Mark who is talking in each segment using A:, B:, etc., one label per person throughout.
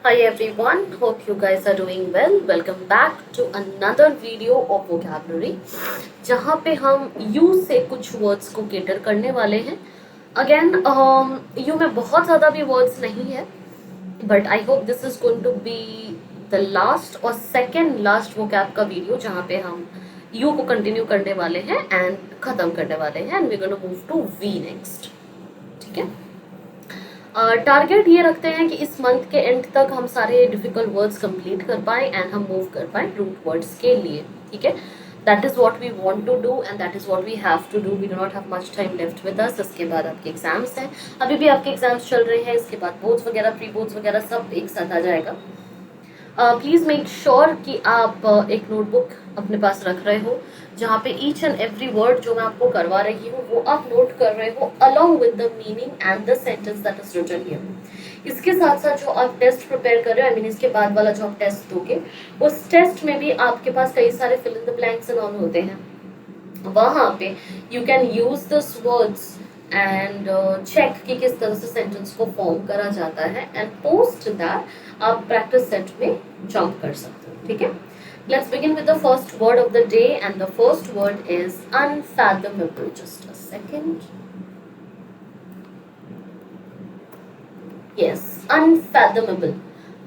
A: Hi everyone, hope you guys are doing well. Welcome back to another video of vocabulary जहाँ पे हम you से कुछ words को केटर करने वाले हैं. अगेन यू में बहुत ज़्यादा भी वर्ड्स नहीं है, but I hope this is going to be the last और सेकेंड लास्ट वोकैब का वीडियो जहाँ पे हम यू को कंटिन्यू करने वाले हैं एंड ख़त्म करने वाले हैं and we gonna move to we next. ठीक है, टारगेट ये रखते हैं कि इस मंथ के एंड तक हम सारे डिफिकल्ट वर्ड्स कंप्लीट कर पाए एंड हम मूव कर पाए रूट वर्ड्स के लिए. ठीक है, that is what we want to do and that is what we have to do. We do not have much time left with us. इसके बाद आपके एग्जाम्स हैं, अभी भी आपके एग्जाम्स चल रहे हैं. इसके बाद बोर्ड्स वगैरह, प्री बोर्ड्स वगैरह सब एक साथ आ जाएगा. प्लीज़ मेक श्योर कि आप एक नोटबुक अपने पास रख रहे हो जहाँ पे ईच एंड एवरी वर्ड जो मैं आपको करवा रही हूँ वो आप नोट कर रहे हो along with the meaning and the sentence that is written here. इसके साथ साथ जो आप टेस्ट प्रिपेयर कर रहे हो, आई मीन इसके बाद वाला जो आप टेस्ट दोगे, उस टेस्ट में भी आपके पास कई सारे fill in the blanks and on होते हैं. वहाँ पे you can use this words and check कि किस तरह से सेंटेंस को फॉर्म करा जाता है एंड पोस्ट दैट आप प्रैक्टिस सेट में जंप कर सकते हो. ठीक है, let's begin with the first word of the day and the first word is unfathomable. Just a second. Yes, unfathomable.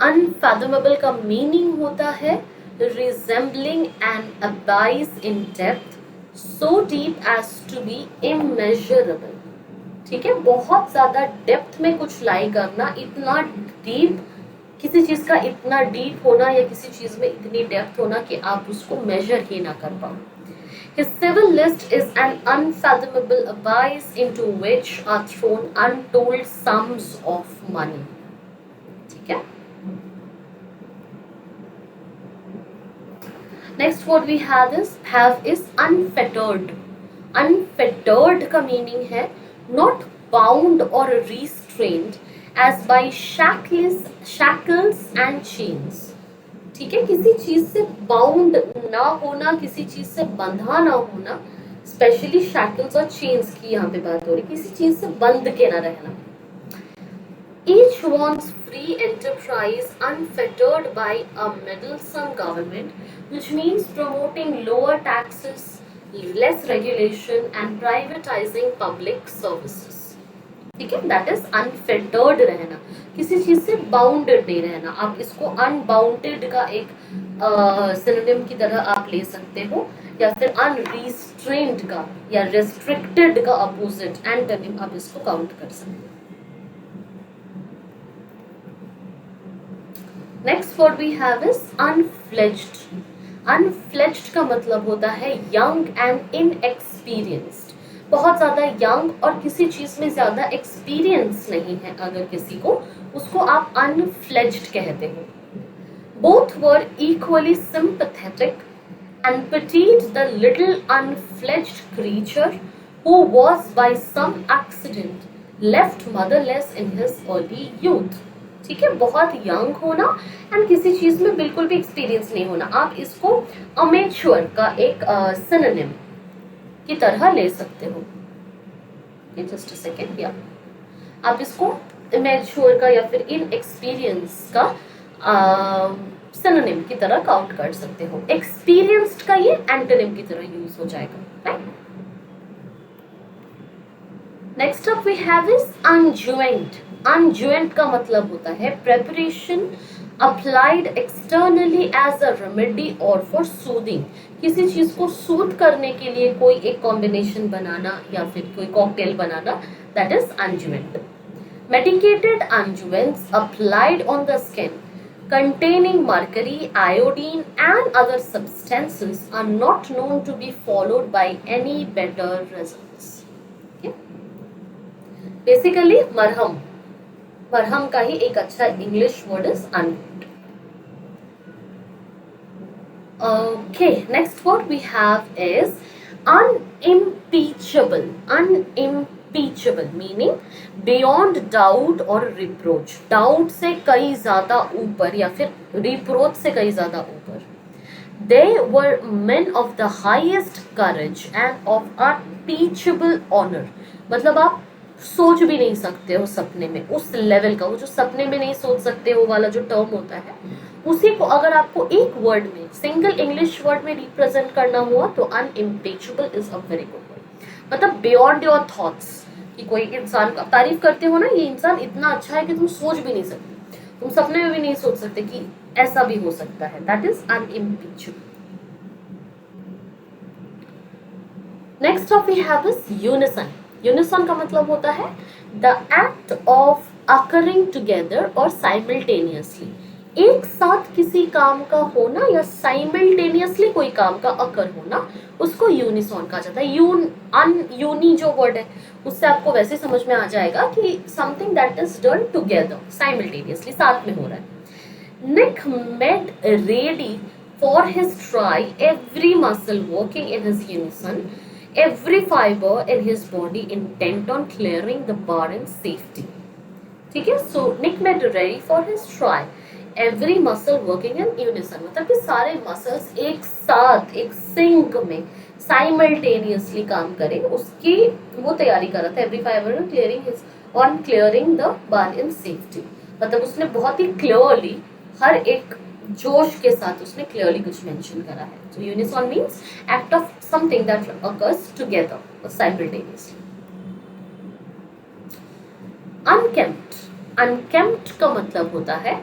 A: Unfathomable का meaning होता है resembling an abyss in depth so deep as to be immeasurable. ठीक है, बहुत ज्यादा depth में कुछ लाई करना, इतना डीप, किसी चीज का इतना डीप होना या किसी चीज में इतनी डेप्थ होना कि आप उसको मेजर ही ना कर पाओ. His civil list is an unfathomable abyss into which are thrown untold sums of money. ठीक है. Next word we have is unfettered. Unfettered का meaning है not bound or restrained as by shackles and chains. ठीक है, किसी चीज से bound ना होना, किसी चीज से बंधा ना होना, स्पेशली शैकल्स और चेन्स की यहाँ पे बात हो रही, किसी चीज से बंध के ना रहना. Each wants free enterprise unfettered by a meddlesome government, which means promoting lower taxes, less regulation and privatizing public services. ठीक है, दैट इज अनफेटर्ड रहना, किसी चीज से बाउंडेड नहीं रहना. आप इसको अनबाउंडेड का एक सिनोनिम की तरह आप ले सकते हो, या फिर अनरिस्ट्रेन्ड का या रेस्ट्रिक्टेड का अपोजिट एंटोनिम आप इसको काउंट कर सकते हो. Next word we have is unfledged. Unfledged का मतलब होता है यंग एंड इनएक्सपीरियंस्ड. बहुत ज़्यादा यंग और किसी चीज़ में ज़्यादा एक्सपीरियंस नहीं है अगर किसी को, उसको आप अनफ्लेज्ड कहते हो. Both were equally sympathetic and pitied the little unfledged creature who was by some accident left motherless in his early youth. ठीक है, बहुत यंग होना एंड किसी चीज़ में बिल्कुल भी एक्सपीरियंस नहीं होना. आप इसको अमेच्योर का एक सिनोनिम की तरह ले सकते हो. जस्ट अ सेकेंड, या आप इसको इमेच्योर का या फिर इनएक्सपीरियंस का सिनोनिम की तरह काउंट कर सकते हो. एक्सपीरियंस्ड का ये एंटोनिम की तरह यूज हो जाएगा. Right. Next up we have is unguent. Unguent का मतलब होता है preparation applied externally as a remedy or for soothing. किसी चीज को सूद करने के लिए कोई एक कॉम्बिनेशन बनाना या फिर कोई कॉकटेल बनाना, that is unguent. Medicated unguents applied on the skin containing mercury, iodine and other substances are not known to be followed by any better results. Okay? Basically मरहम, मरहम का ही एक अच्छा English word is ungood. Okay, next word we have is unimpeachable. Unimpeachable meaning beyond doubt or reproach. Doubt से कई ज़्यादा ऊपर या फिर reproach से कई ज़्यादा ऊपर. They were men of the highest courage and of unteachable honor. मतलब आप सोच भी नहीं सकते हो सपने में, उस लेवल का, वो जो सपने में नहीं सोच सकते वो वाला जो टर्म होता है, उसी को अगर आपको एक वर्ड में, सिंगल इंग्लिश वर्ड में रिप्रेजेंट करना हुआ तो unimpeachable is a very good word. मतलब बियॉन्ड योर थॉट्स, कि कोई इंसान का तारीफ करते हो ना, ये इंसान इतना अच्छा है कि तुम सोच भी नहीं सकते, तुम सपने में भी नहीं सोच सकते कि ऐसा भी हो सकता है, that is unimpeachable. Next of we have is unison. Unison का मतलब होता है the act of occurring together or simultaneously, एक साथ किसी काम का होना या साइमल्टेनियसली कोई काम का अकर होना, उसको यूनिसॉन कहा जाता है। यूनी जो वर्ड है उससे आपको वैसे समझ में आ जाएगा कि something that is done together, simultaneously, साथ में हो रहा है। Nick made ready for his try, every muscle working in his unison, every fiber in his body intent on clearing the bar in safety. ठीक है, so Nick made ready for his try, every muscle working in unison, मतलब कि सारे muscles एक साथ एक sink में simultaneously काम करें, उसकी वो तैयारी कर रहा था। Every fibre on clearing the bar in safety, मतलब उसने बहुत ही क्लियरली, हर एक जोश के साथ उसने क्लियरली कुछ मेंशन करा है। So unison means act of something that occurs together simultaneously. Unkempt, unkempt का मतलब होता है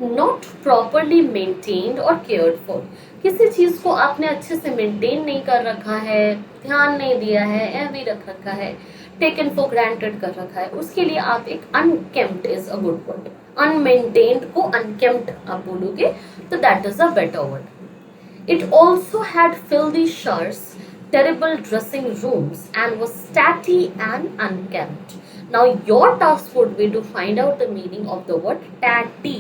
A: not properly maintained or cared for, किसी चीज को आपने अच्छे से मेंटेन नहीं कर रखा है, ध्यान नहीं दिया है, ऐवी रख रखा है, टेकन फॉर ग्रांटेड कर रखा है, उसके लिए आप एक unkempt is a good word. Unmaintained को अनकेम्प्ट आप बोलोगे तो that is a better word. It also had filthy shirts, terrible dressing rooms and was tatty and unkempt. Now your task would be to find out the meaning of the word tatty.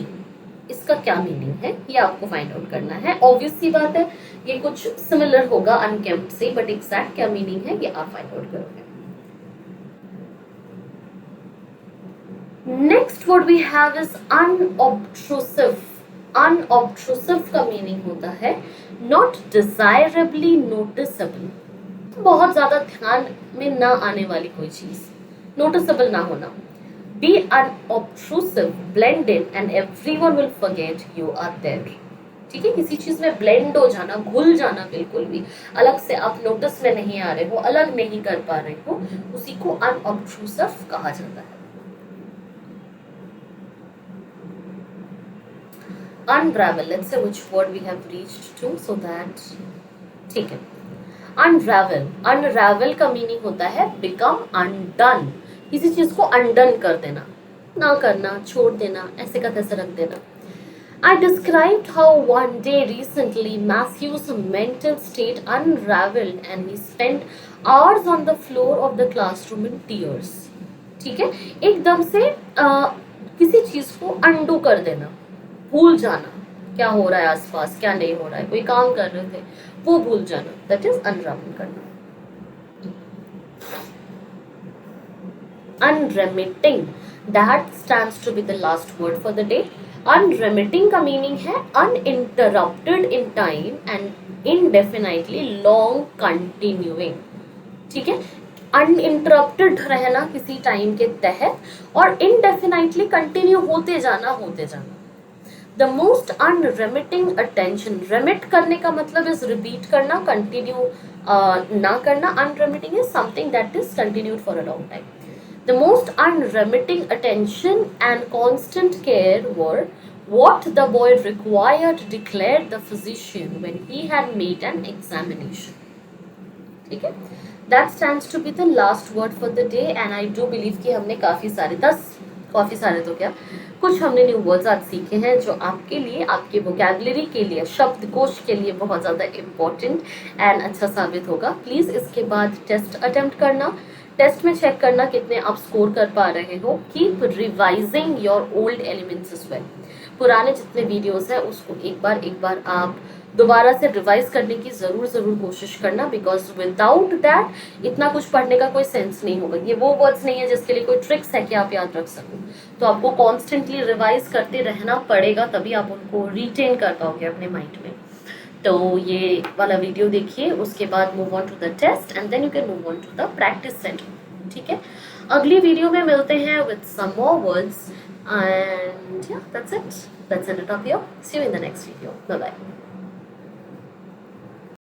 A: इसका क्या meaning है ये आपको find out करना है। Obvious सी बात है ये कुछ सिमिलर होगा अनकेम्प्ट से, बट एग्जैक्ट क्या मीनिंग है ये आप फाइंड आउट करोगे। Next word we have is unobtrusive. Unobtrusive का मीनिंग होता है नॉट डिजायरेबली नोटिसेबल, बहुत ज्यादा ध्यान में ना आने वाली कोई चीज, नोटिसेबल ना होना। Be unobtrusive, blend in and everyone will forget you are there. ठीक है, किसी चीज में ब्लेंड हो जाना, घुल जाना, बिल्कुल भी अलग से आप नोटिस में नहीं आ रहे हो, अलग नहीं कर पा रहे हो, उसी को अनऑब्ट्रूसिव कहा जाता है। Unravel, let's say which word we have reached to so that, ठीक है, unravel, unravel का मीनिंग होता है become undone, किसी चीज को undone कर देना, ना करना, छोड़ देना, ऐसे का तैसे रख देना। I described how one day recently Matthew's mental state unraveled and he spent hours on the floor of the classroom in tears. ठीक है, एकदम से किसी चीज को undo कर देना, भूल जाना क्या हो रहा है आसपास, क्या नहीं हो रहा है, कोई काम कर रहे थे वो भूल जाना, दैट इज अनरावल करना। Unremitting, that stands to be the last word for the day. Unremitting का मीनिंग है uninterrupted in time and indefinitely long continuing. ठीक है, अनइंटरप्टेड रहना किसी टाइम के तहत और इनडेफिनाइटली कंटिन्यू होते जाना, होते जाना। The most unremitting attention, remit करने का मतलब इज रिपीट करना, कंटिन्यू ना करना। Unremitting is something that is continued for a long time. The most unremitting attention and constant care were what the boy required, declared the physician when he had made an examination. ठीक है, that stands to be the last word for the day and I do believe कि हमने काफ़ी सारे तो क्या, कुछ हमने न्यू वर्ड्स आज सीखे हैं जो आपके लिए, आपके वोकैबुलरी के लिए, शब्दकोश के लिए बहुत ज़्यादा इम्पोर्टेंट एंड अच्छा साबित होगा। प्लीज़ इसके बाद टेस्ट अटेम्प्ट करना, टेस्ट में चेक करना कितने आप स्कोर कर पा रहे हो। Keep revising your old elements as well, पुराने जितने वीडियोस हैं उसको एक बार आप दोबारा से रिवाइज करने की ज़रूर कोशिश करना, बिकॉज विदाउट दैट इतना कुछ पढ़ने का कोई सेंस नहीं होगा। ये वो वर्ड्स नहीं है जिसके लिए कोई ट्रिक्स है कि आप याद रख सको, तो आपको कॉन्स्टेंटली रिवाइज करते रहना पड़ेगा, तभी आप उनको रिटेन कर पाओगे अपने माइंड में। तो ये वाला वीडियो देखिए, उसके बाद move on to the test and then you can move on to the practice set. ठीक है, अगली वीडियो में मिलते हैं with some more words and yeah that's it, let's end it up here, see you in the next video, bye bye.